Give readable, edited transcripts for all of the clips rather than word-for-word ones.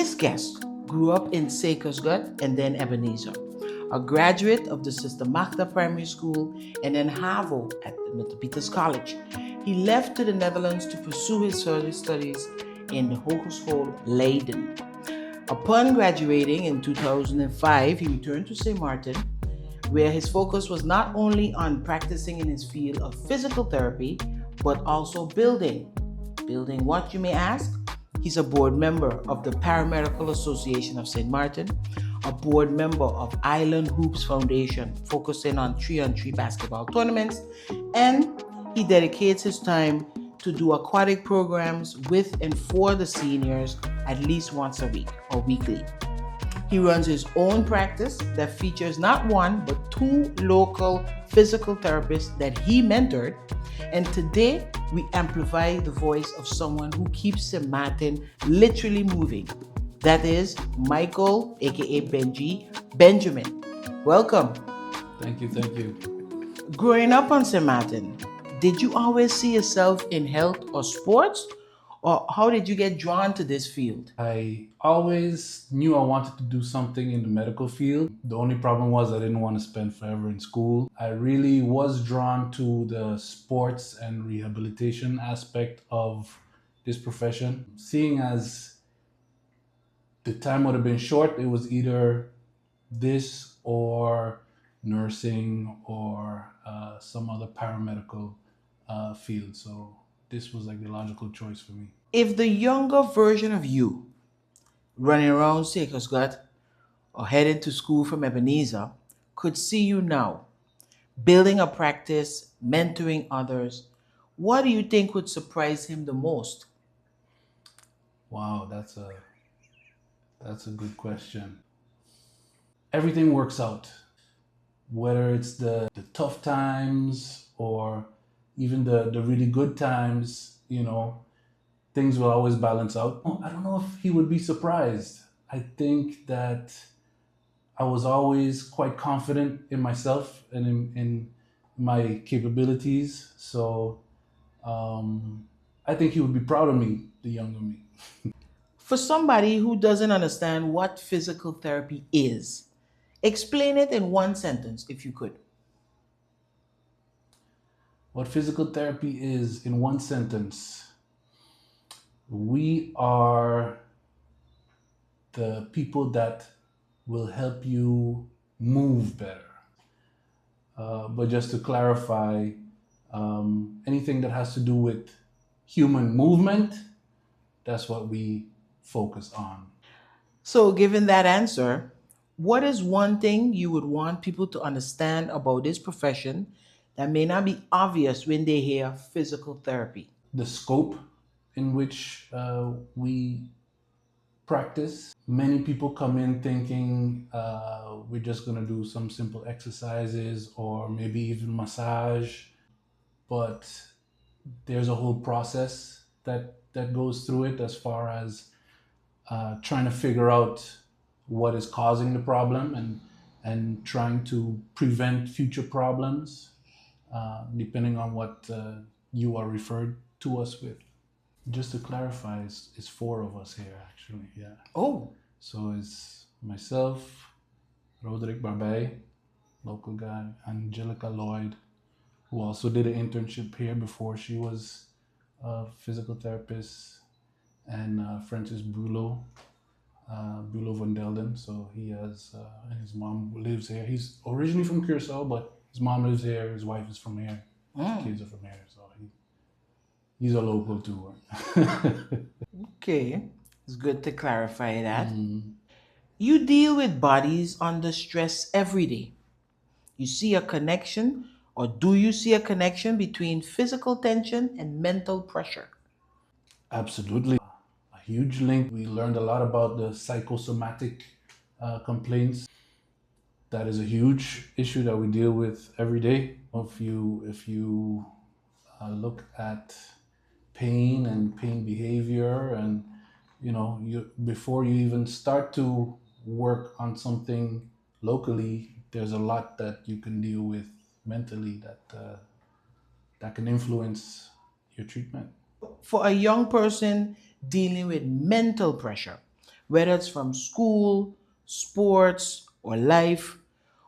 Today's guest grew up in Sekersgut and then Ebenezer, a graduate of the Sint Maarten Primary School and then HAVO at the Metropolitan College. He left to the Netherlands to pursue his further studies in the Hogeschool Leiden. Upon graduating in 2005, he returned to Sint Maarten, where his focus was not only on practicing in his field of physical therapy, but also building. Building what, you may ask? He's a board member of the Paramedical Association of Sint Maarten, a board member of Island Hoops Foundation, focusing on 3-on-3 basketball tournaments, and he dedicates his time to do aquatic programs with and for the seniors at least once a week or weekly. He runs his own practice that features not one but two local physical therapists that he mentored. And today we amplify the voice of someone who keeps Sint Maarten literally moving. That is Michael, aka Benjamin. Welcome. Thank you, thank you. Growing up on Sint Maarten, did you always see yourself in health or sports? Or how did you get drawn to this field? I always knew I wanted to do something in the medical field. The only problem was I didn't want to spend forever in school. I really was drawn to the sports and rehabilitation aspect of this profession. Seeing as the time would have been short, it was either this or nursing or some other paramedical field. So this was like the logical choice for me. If the younger version of you, running around Sekersgut or heading to school from Ebenezer, could see you now, building a practice, mentoring others, what do you think would surprise him the most? Wow, that's a good question. Everything works out, whether it's the tough times or even the really good times, things will always balance out. I don't know if he would be surprised. I think that I was always quite confident in myself and in my capabilities. So I think he would be proud of me, the younger me. For somebody who doesn't understand what physical therapy is, explain it in one sentence if you could. What physical therapy is in one sentence: we are the people that will help you move better. But just to clarify, anything that has to do with human movement, that's what we focus on. So, given that answer, what is one thing you would want people to understand about this profession that may not be obvious when they hear physical therapy? The scope in which we practice. Many people come in thinking we're just going to do some simple exercises or maybe even massage, but there's a whole process that goes through it as far as trying to figure out what is causing the problem and trying to prevent future problems, depending on what you are referred to us with. Just to clarify, it's four of us here actually. Yeah. Oh, So it's myself, Roderick Barbey, local guy, Angelica Lloyd, who also did an internship here before she was a physical therapist, and Francis Bulo van Delden. So he has, and his mom lives here. He's originally from Curaçao, but his mom lives here. His wife is from here. His kids are from here. So he's a local too. okay. It's good to clarify that. You deal with bodies under stress every day. You see a connection, or do you see a connection between physical tension and mental pressure? Absolutely. A huge link. We learned a lot about the psychosomatic complaints. That is a huge issue that we deal with every day. If you look at pain and pain behavior, and before you even start to work on something locally, there's a lot that you can deal with mentally that can influence your treatment. For a young person dealing with mental pressure, whether it's from school, sports, or life.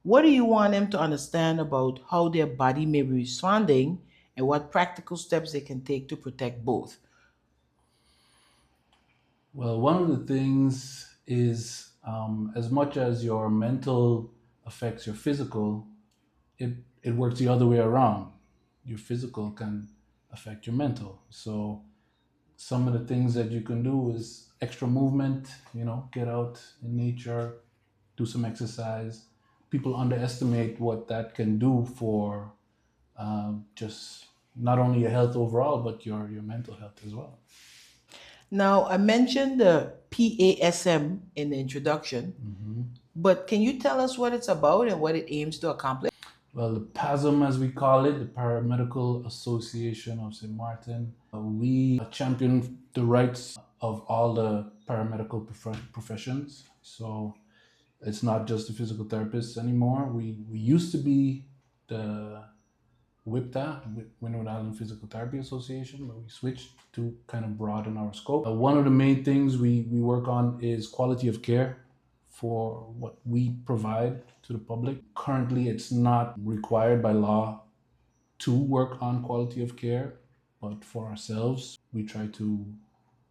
What do you want them to understand about how their body may be responding and what practical steps they can take to protect both? Well, one of the things is as much as your mental affects your physical, it, it works the other way around. Your physical can affect your mental. So some of the things that you can do is extra movement, get out in nature, do some exercise. People underestimate what that can do for just not only your health overall, but your mental health as well. Now, I mentioned the PASM in the introduction, but can you tell us what it's about and what it aims to accomplish? Well, the PASM, as we call it, the Paramedical Association of St. Maarten, we champion the rights of all the paramedical professions. So it's not just the physical therapists anymore. We used to be the WIPTA, Windward Island Physical Therapy Association, but we switched to kind of broaden our scope. One of the main things we work on is quality of care for what we provide to the public. Currently, it's not required by law to work on quality of care, but for ourselves, we try to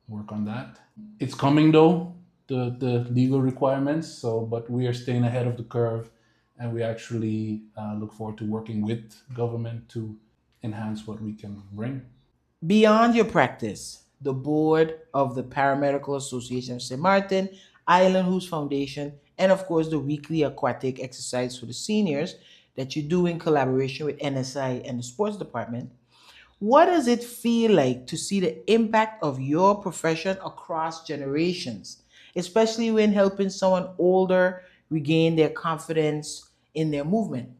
work on that. It's coming though, the legal requirements. So, but we are staying ahead of the curve, and we actually look forward to working with government to enhance what we can bring. Beyond your practice, the board of the Paramedical Association of St. Martin, Island Who's Foundation, and of course the weekly aquatic exercise for the seniors that you do in collaboration with NSI and the sports department. What does it feel like to see the impact of your profession across generations, especially when helping someone older regain their confidence in their movement?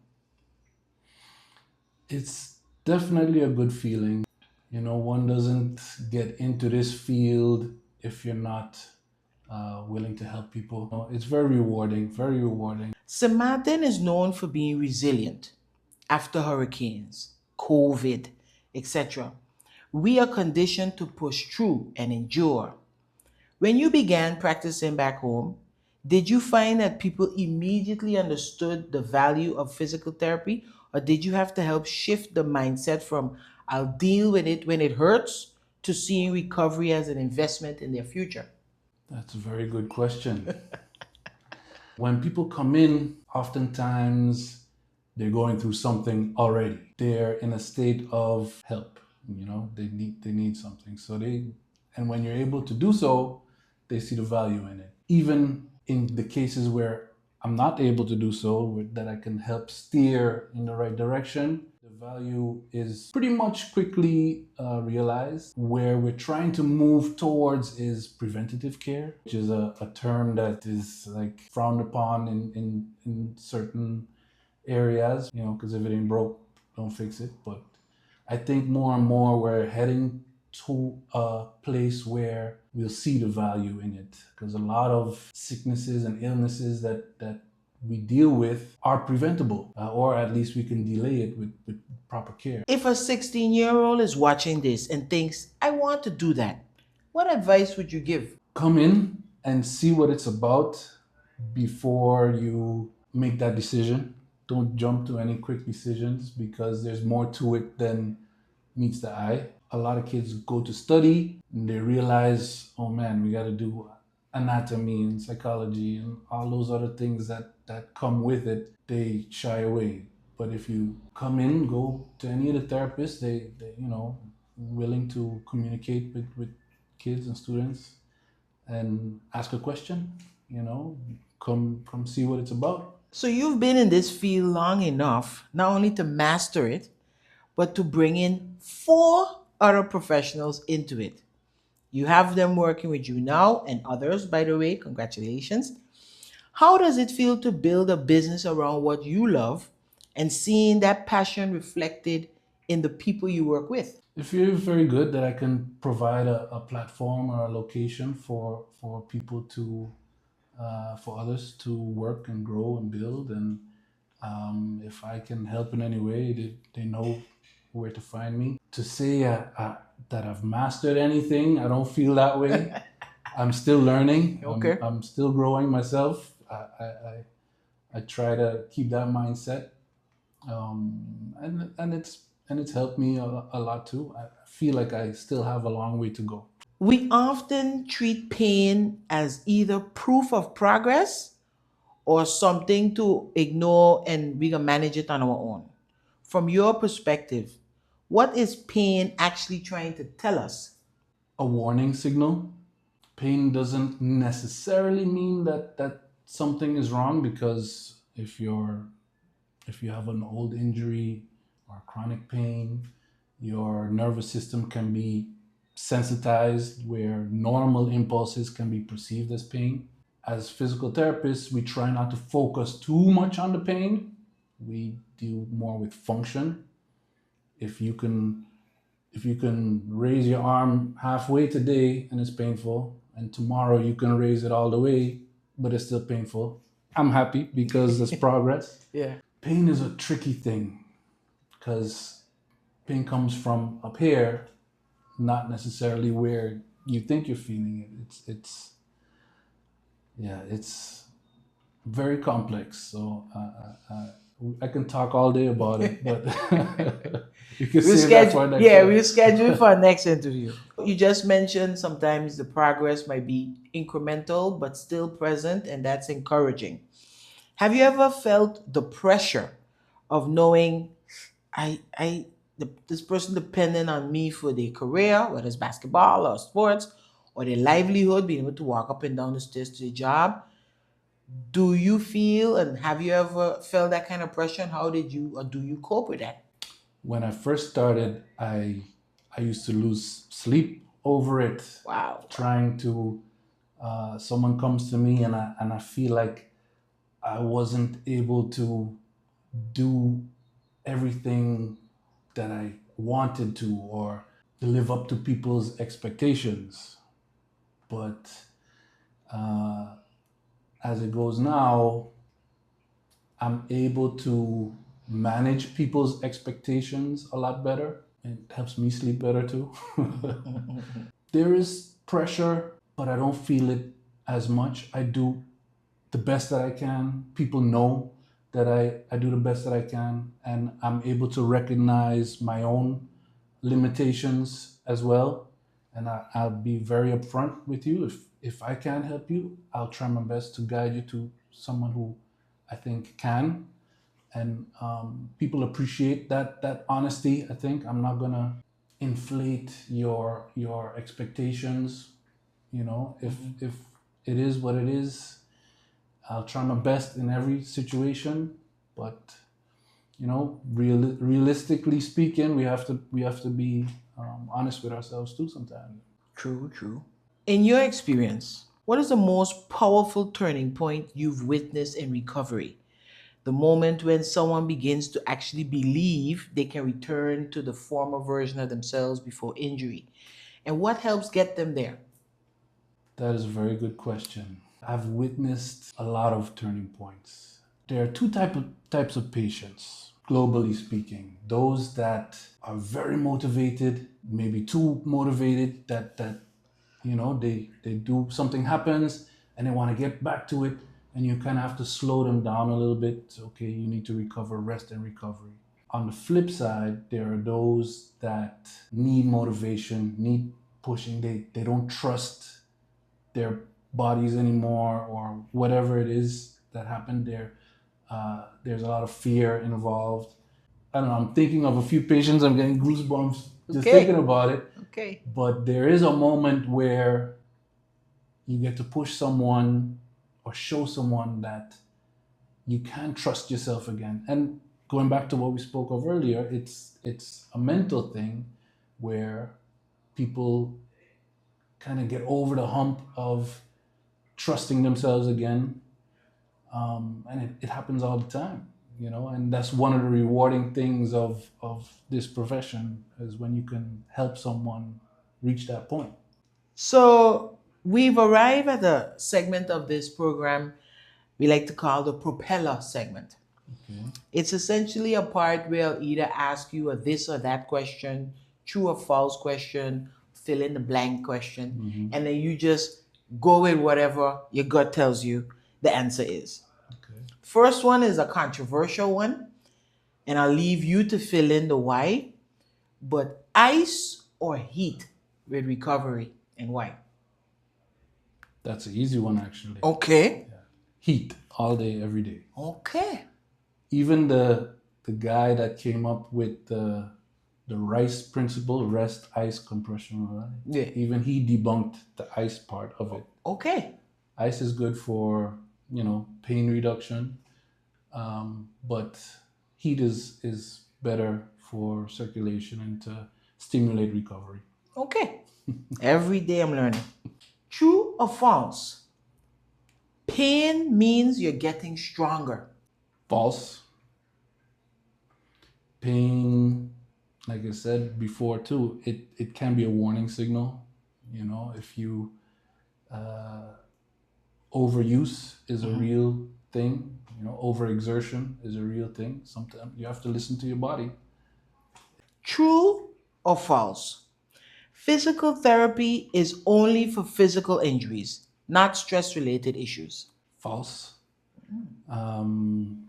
It's definitely a good feeling. One doesn't get into this field if you're not willing to help people. It's very rewarding, very rewarding. St. Martin is known for being resilient after hurricanes, COVID, etc. We are conditioned to push through and endure. When you began practicing back home, did you find that people immediately understood the value of physical therapy, or did you have to help shift the mindset from I'll deal with it when it hurts to seeing recovery as an investment in their future? That's a very good question. When people come in, oftentimes they're going through something already. They're in a state of help. They need something. And when you're able to do so, they see the value in it. Even in the cases where I'm not able to do so, that I can help steer in the right direction, the value is pretty much quickly realized. Where we're trying to move towards is preventative care, which is a term that is like frowned upon in certain areas, because if it ain't broke, don't fix it. But I think more and more we're heading to a place where we'll see the value in it, because a lot of sicknesses and illnesses that we deal with are preventable, or at least we can delay it with proper care. If a 16-year-old is watching this and thinks, I want to do that, what advice would you give? Come in and see what it's about before you make that decision. Don't jump to any quick decisions, because there's more to it than meets the eye. A lot of kids go to study and they realize, oh man, we got to do anatomy and psychology and all those other things that come with it. They shy away. But if you come in, go to any of the therapists, they willing to communicate with kids and students and ask a question, you know, come see what it's about. So you've been in this field long enough not only to master it, but to bring in four other professionals into it. You have them working with you now and others, by the way, congratulations. How does it feel to build a business around what you love and seeing that passion reflected in the people you work with? It feels very good that I can provide a platform or a location for people to for others to work and grow and build. And if I can help in any way, they know where to find me. To say that I've mastered anything, I don't feel that way. I'm still learning. Okay. I'm still growing myself. I try to keep that mindset, and it's helped me a lot too. I feel like I still have a long way to go. We often treat pain as either proof of progress or something to ignore and we can manage it on our own. From your perspective, what is pain actually trying to tell us? A warning signal. Pain doesn't necessarily mean that something is wrong, because if you have an old injury or chronic pain, your nervous system can be sensitized where normal impulses can be perceived as pain. As physical therapists, we try not to focus too much on the pain. We deal more with function. If you can if you can raise your arm halfway today and it's painful, and tomorrow you can raise it all the way but it's still painful, I'm happy because there's progress. Yeah. Pain is a tricky thing because pain comes from up here, not necessarily where you think you're feeling it. It's yeah, it's very complex. So I can talk all day about it, but you can We'll save that schedule, for next yeah, time. we'll schedule for our next interview. You just mentioned sometimes the progress might be incremental but still present, and that's encouraging. Have you ever felt the pressure of knowing this person depending on me for their career, whether it's basketball or sports, or their livelihood, being able to walk up and down the stairs to their job? Do you feel and have you ever felt that kind of pressure? And how did you or do you cope with that? When I first started, I used to lose sleep over it, Wow. trying to. Someone comes to me and I feel like I wasn't able to do everything that I wanted to, or to live up to people's expectations. But uh, as it goes now, I'm able to manage people's expectations a lot better. It helps me sleep better too. There is pressure, but I don't feel it as much. I do the best that I can. People know that I do the best that I can, and I'm able to recognize my own limitations as well. And I'll be very upfront with you. If I can't help you, I'll try my best to guide you to someone who I think can. And people appreciate that honesty. I think I'm not gonna inflate your expectations. You know, if it is what it is, I'll try my best in every situation. But you know, realistically speaking, we have to be honest with ourselves too sometimes. True, true. In your experience, what is the most powerful turning point you've witnessed in recovery? The moment when someone begins to actually believe they can return to the former version of themselves before injury. And what helps get them there? That is a very good question. I've witnessed a lot of turning points. There are types of patients, globally speaking. Those that are very motivated, maybe too motivated, that you know, they do something happens and they want to get back to it, and you kind of have to slow them down a little bit. Okay, you need to recover, rest and recovery. On the flip side, there are those that need motivation, need pushing. They don't trust their bodies anymore, or whatever it is that happened there. There's a lot of fear involved. I don't know, I'm thinking of a few patients, I'm getting goosebumps just thinking Okay. about it. Okay. But there is a moment where you get to push someone or show someone that you can trust yourself again. And going back to what we spoke of earlier, it's a mental thing where people kind of get over the hump of trusting themselves again. And it happens all the time, you know, and that's one of the rewarding things of this profession, is when you can help someone reach that point. So we've arrived at a segment of this program we like to call the propeller segment. Okay. It's essentially a part where I'll either ask you a this or that question, true or false question, fill in the blank question, Mm-hmm. and then you just Go with whatever your gut tells you the answer is. Okay. First one is a controversial one, and I'll leave you to fill in the why. But ice or heat with recovery, and why? That's an easy one, actually. Okay. Yeah. Heat all day, every day. Okay. Even the guy that came up with the rice principle, rest, ice, compression, right? Yeah. Even he debunked the ice part of it. Okay. Ice is good for pain reduction, but heat is better for circulation and to stimulate recovery. Okay. Every day I'm learning. True or false? Pain means you're getting stronger. False. Pain, like I said before too, it can be a warning signal. If you overuse is a real thing. Overexertion is a real thing. Sometimes you have to listen to your body. True or false? Physical therapy is only for physical injuries, not stress related issues. False. Um,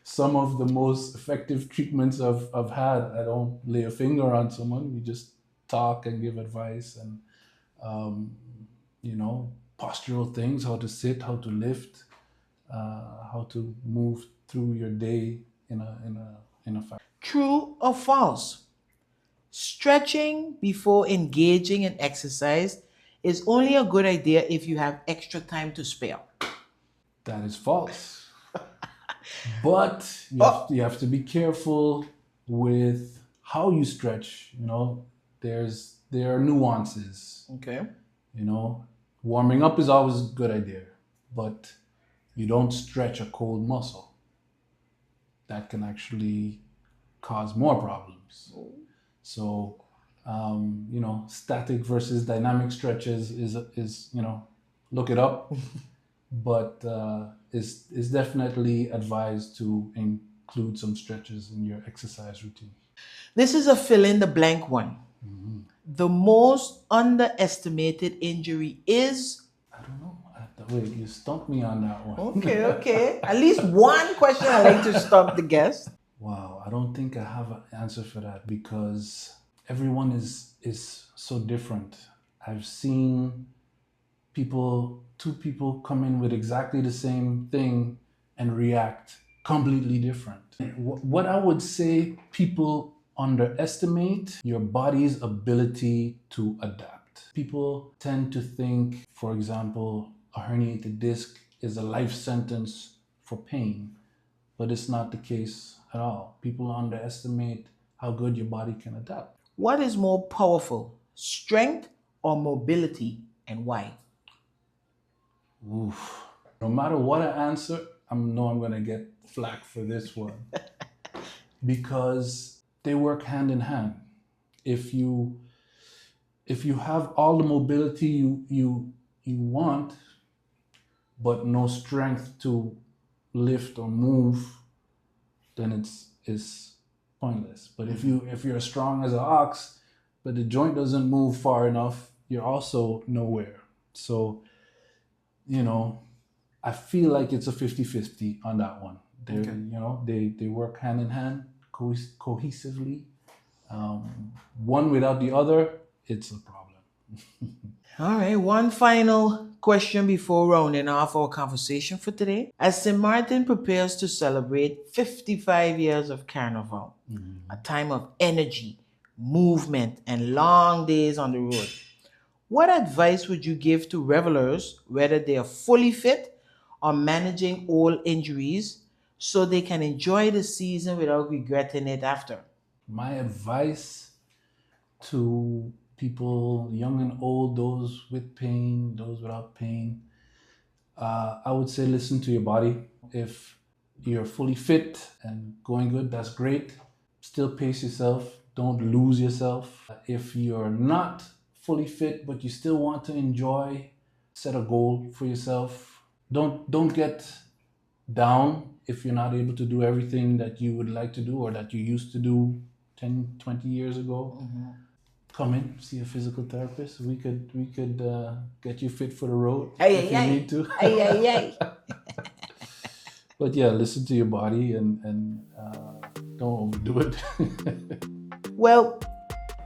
some of the most effective treatments I've had, I don't lay a finger on someone. We just talk and give advice and um, postural things, how to sit, how to lift, how to move through your day in a fashion. True or false? Stretching before engaging in exercise is only a good idea if you have extra time to spare. That is false. But Oh, you have to be careful with how you stretch. There are nuances. okay. You know, Warming up is always a good idea, but you don't stretch a cold muscle. That can actually cause more problems. So, static versus dynamic stretches is look it up, but is definitely advised to include some stretches in your exercise routine. This is a fill in the blank one. The most underestimated injury is. I don't know. Wait, you stumped me on that one. Okay, okay. At least one question I like to stop the guest. Wow, I don't think I have an answer for that because everyone is so different. I've seen two people come in with exactly the same thing and react completely different. What I would say, people underestimate your body's ability to adapt. People tend to think, for example, a herniated disc is a life sentence for pain, but it's not the case at all. People underestimate how good your body can adapt. What is more powerful, strength or mobility, and why? Oof. No matter what I answer, I'm gonna get flack for this one because they work hand in hand. If you if you have all the mobility you want, but no strength to lift or move, then it's pointless. But if you're strong as an ox, but the joint doesn't move far enough, you're also nowhere. So, you know, I feel like it's a 50-50 on that one. Okay. They work hand in hand, cohesively. One without the other, it's a problem. All right, one final question before rounding off our conversation for today. As St. Martin prepares to celebrate 55 years of Carnival, a time of energy, movement, and long days on the road, what advice would you give to revelers, whether they are fully fit or managing old injuries, so they can enjoy the season without regretting it after? My advice to people, young and old, those with pain, those without pain, I would say listen to your body. If you're fully fit and going good, that's great. Still pace yourself. Don't lose yourself. If you're not fully fit but you still want to enjoy, set a goal for yourself. Don't get down if you're not able to do everything that you would like to do or that you used to do 10, 20 years ago. come in, see a physical therapist. We could get you fit for the road Ay, if ay, you ay. need to. Ay, ay, ay. But yeah, listen to your body and don't overdo it. Well,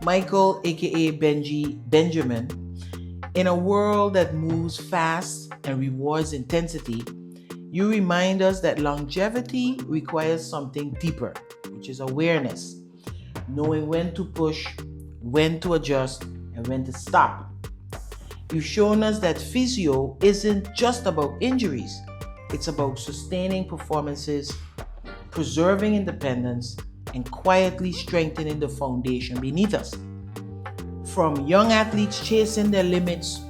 Michael, aka Benjamin, in a world that moves fast and rewards intensity, you remind us that longevity requires something deeper, which is awareness, knowing when to push, when to adjust, and when to stop. You've shown us that physio isn't just about injuries, it's about sustaining performances, preserving independence, and quietly strengthening the foundation beneath us. From young athletes chasing their limits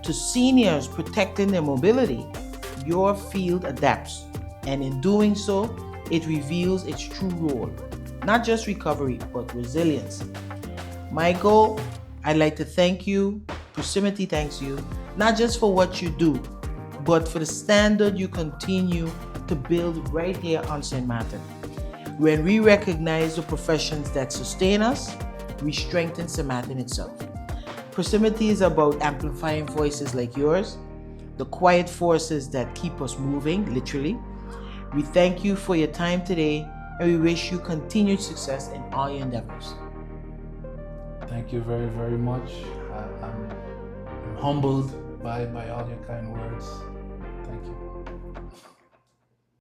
to seniors protecting their mobility, your field adapts, and in doing so, it reveals its true role, not just recovery, but resilience. Michael, I'd like to thank you. ProSXMity thanks you, not just for what you do, but for the standard you continue to build right here on St. Maarten. When we recognize the professions that sustain us, we strengthen St. Maarten itself. ProSXMity is about amplifying voices like yours, the quiet forces that keep us moving, literally. We thank you for your time today, and we wish you continued success in all your endeavors. Thank you very, very much. I'm humbled by all your kind words. Thank you.